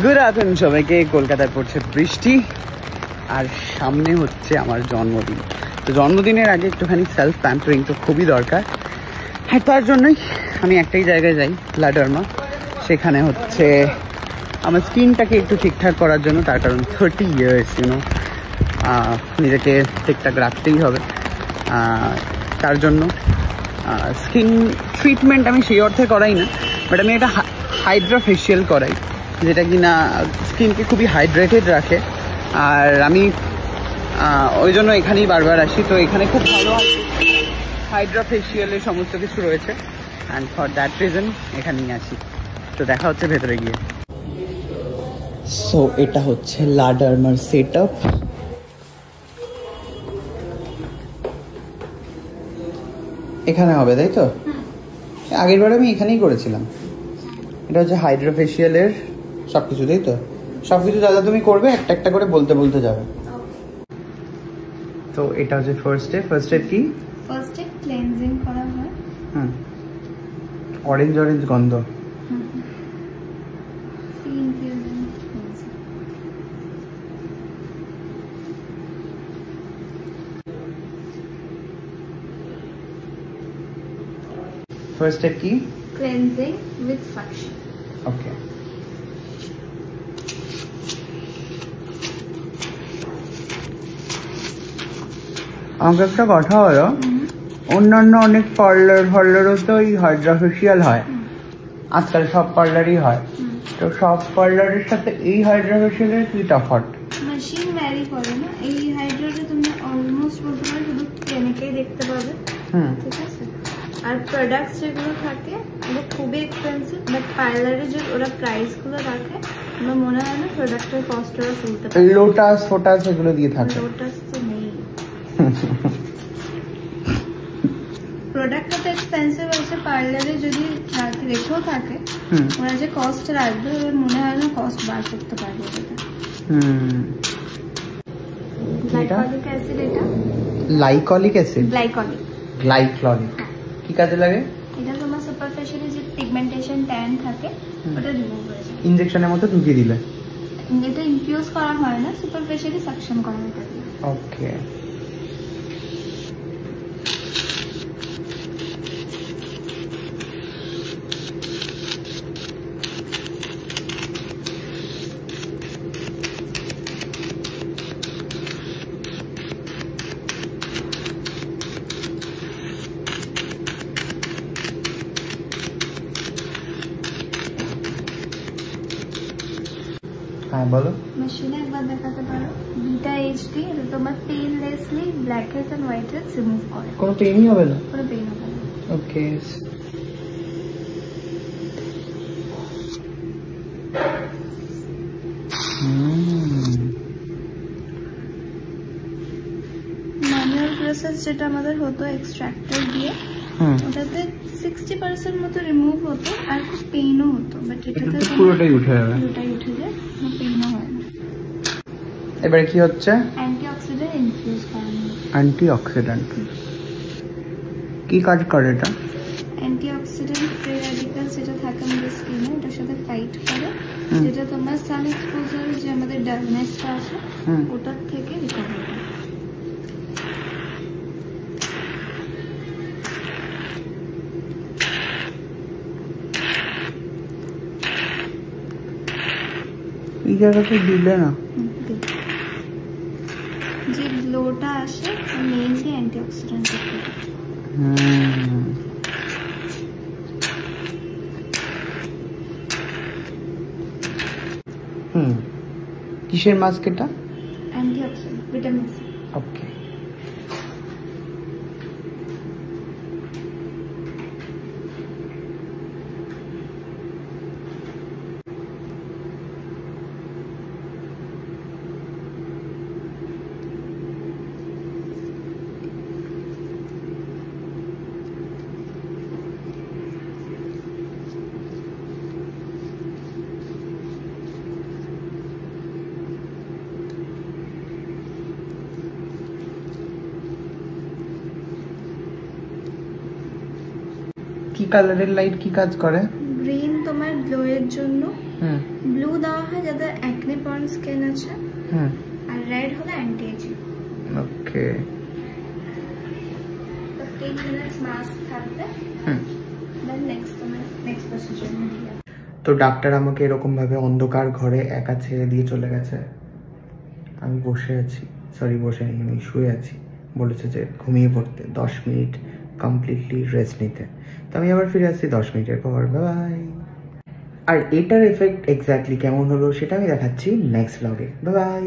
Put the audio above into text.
Good afternoon সবাইকে। কলকাতায় পড়ছে বৃষ্টি আর সামনে হচ্ছে আমার জন্মদিন। তো জন্মদিনের আগে একটুখানি সেলফ প্যাম্পারিং তো খুবই দরকার। হ্যাঁ, তার জন্যই আমি একটাই জায়গায় যাই, লা ডার্মা। সেখানে হচ্ছে আমার স্কিনটাকে একটু ঠিকঠাক করার জন্য, তার কারণ 30 ইয়ার্স নিজেকে ঠিকঠাক রাখতেই হবে। তার জন্য স্কিন ট্রিটমেন্ট আমি সেই অর্থে করাই না, বাট আমি একটা হাইড্রা ফেশিয়াল করাই, যেটা কিনা স্কিনকে খুবই হাইড্রেটেড রাখে। আর আমি ওই জন্য এখানেই বারবার আসি। তো এখানে খুব ভালো হাইড্রা ফেশিয়ালের সমস্ত কিছু রয়েছে, অ্যান্ড ফর দ্যাট রিজন এখানেই আসি। তো দেখা হচ্ছে ভেতরে গিয়ে। সো এটা হচ্ছে লা ডার্মার সেট আপ। এখানে হবে, তাই তো? আগের বার আমি এখানেই করেছিলাম। এটা হচ্ছে হাইড্রা ফেশিয়ালের সবকিছু, তাই তো? সবকিছু যা যা তুমি করবে একটা একটা করে বলতে বলতে যাবে। তো এটা হচ্ছে ফার্স্ট স্টেপ। ফার্স্ট স্টেপ কি? ফার্স্ট স্টেপ ক্লেনজিং করা হয়। অরেঞ্জ অরেঞ্জ গন্ধ। ফার্স্ট স্টেপ কি? Cleansing with suction. ওকে। আমাকে একটা কথা হলো, অন্যান্য অনেক পার্লারও তো এই হাইড্রা ফেশিয়াল হয়, আজকাল সব পার্লারই হয়। তো সব পার্লারের সাথে এই হাইড্রা ফেশিয়ালের কি তফাৎ? মেশিন ভ্যারি করে না। এই হাইড্রাটা তুমি অলমোস্ট বলতে পারো শুধু ক্লিনিকেই দেখতে পাবে, ঠিক আছে? আর প্রোডাক্টস যেগুলো থাকে ওগুলো খুবই এক্সপেন্সিভ, বাট পার্লারে যে ওরা প্রাইসগুলো রাখে আমার মনে হয় না প্রোডাক্টের কস্ট ওরা তুলতে পারে। লোটাস ফোটাস এগুলো দিয়ে থাকে। লোটাস তো নেই। প্রোডাক্টটা তো এক্সপেন্সিভ আছে, পার্লারে যদি রেখেও থাকে ওরা যে কস্ট রাখবে ওর মনে হয় না কস্ট বার করতে পারবে। Glycolic acid. এটা লাইকলিক অ্যাসিড। গ্লাইকলিক কি কাজে লাগে? এটা তোমার সুপারফিশিয়ালি যে পিগমেন্টেশন ট্যান থাকে ওটা রিমুভ হয়ে যায়। ইনজেকশনের মতো ঢুকিয়ে দিলে? এটা ইনফিউজ করা হয় না, সুপারফিশিয়ালি সাকশন করা হয়। ওকে। হ্যাঁ বলো। মেশিনে একবার দেখাতে পারো। বিটা এইচডি, এটা তোমার painlessly black heads and white heads remove করে। কোনো পেইনই হবে না? কোনো পেইন হবে না। ওকে। ম্যানুয়াল প্রসেস যেটা আমাদের হতো এক্সট্রাক্টর দিয়ে, ওটাতে 60% মতো রিমুভ হতো আর খুব পেইনও হতো, বাট এটাতে পুরোটাই উঠে যাবে। পুরোটাই উঠে যায়, কোনো পেইনও হয় না। এবারে কি হচ্ছে? অ্যান্টিঅক্সিডেন্ট ইনফিউজ করানো। অ্যান্টিঅক্সিডেন্ট কি কাজ করে এটা? অ্যান্টিঅক্সিডেন্ট ফ্রি র্যাডিক্যালস যেটা থাকে আমাদের স্কিনে ওটার সাথে ফাইট করে, যেটা তোমার সান এক্সপোজার যে আমাদের ডালনেসটা আছে ওটার থেকে রিকভার করে। এই জায়গাতে দিলে না যে গ্লোটা আসে মেইনলি অ্যান্টিঅক্সিডেন্ট থেকে। কিসের মাস্ক এটা? Antioxidant, vitamin C. ওকে। কি কালারের লাইট কি কাজ করে? গ্রিন তোমার গ্লো এর জন্য, ব্লু দেওয়া হয় যাদের অ্যাকনে প্রন স্কিন আছে, আর রেড হলো অ্যান্টি এজিং। ওকে, 15 মিনিটস মাস্ক থাকবে, দেন নেক্সট প্রসিজার। তো ডাক্তার আমাকে এরকম ভাবে অন্ধকার ঘরে একা ছেড়ে দিয়ে চলে গেছে। আমি বসে আছি, বসে নেই, আমি শুয়ে আছি। বলেছে যে ঘুমিয়ে পড়তে, 10 মিনিট কমপ্লিটলি রেস্ট নিতে। তো আমি আবার ফিরে আসছি 10 মিনিটের পর। বাই। আর এটার এফেক্ট এক্স্যাক্টলি কেমন হলো সেটা আমি দেখাচ্ছি নেক্সট ব্লগে। বাই।